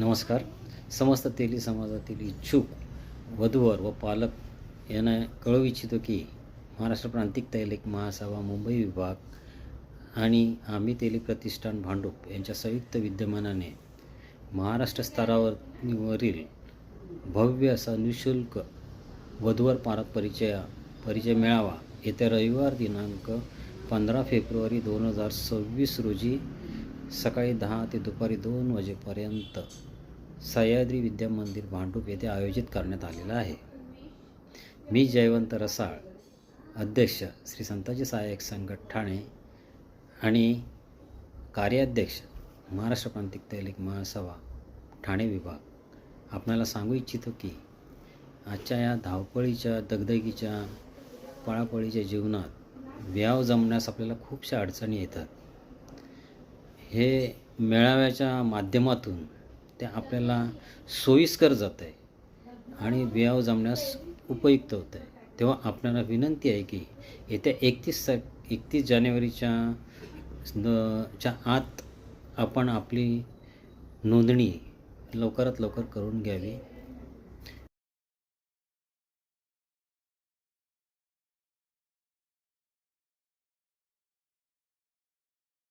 नमस्कार. समस्त तेली समाजातील इच्छुक वधूवर व पालक यांना कळवू इच्छितो की महाराष्ट्र प्रांतिक तैलिक महासभा मुंबई विभाग आणि आम्ही तेली प्रतिष्ठान भांडूप यांच्या संयुक्त विद्यमानाने महाराष्ट्र स्तरावरील भव्य असा निःशुल्क वधूवर पालक परिचय मेळावा येत्या रविवार दिनांक 15 फेब्रुवारी 2026 रोजी सकाळी 10 ते दुपारी 2 वाजेपर्यंत सह्याद्री विद्या मंदिर भांडूप येथे आयोजित करण्यात आलेला आहे. मी जयवंत रसाळ, अध्यक्ष श्री संताजी सहाय्यक संघ ठाणे आणि कार्याध्यक्ष महाराष्ट्र प्रांतिक तैलिक महासभा ठाणे विभाग, आपणाला सांगू इच्छितो की आजच्या या धावपळीच्या दगदगीच्या पळापळीच्या जीवनात व्याव जमण्यास आपल्याला खूपशा अडचणी येतात. हे मेळाव्याच्या माध्यमातून ते आपल्याला सोयीस्कर जात आहे आणि व्याव जमण्यास उपयुक्त होत आहे. तेव्हा आपल्याला विनंती आहे की येत्या 31 जानेवारीच्या आत आपण आपली नोंदणी लवकरात लवकर करून घ्यावी.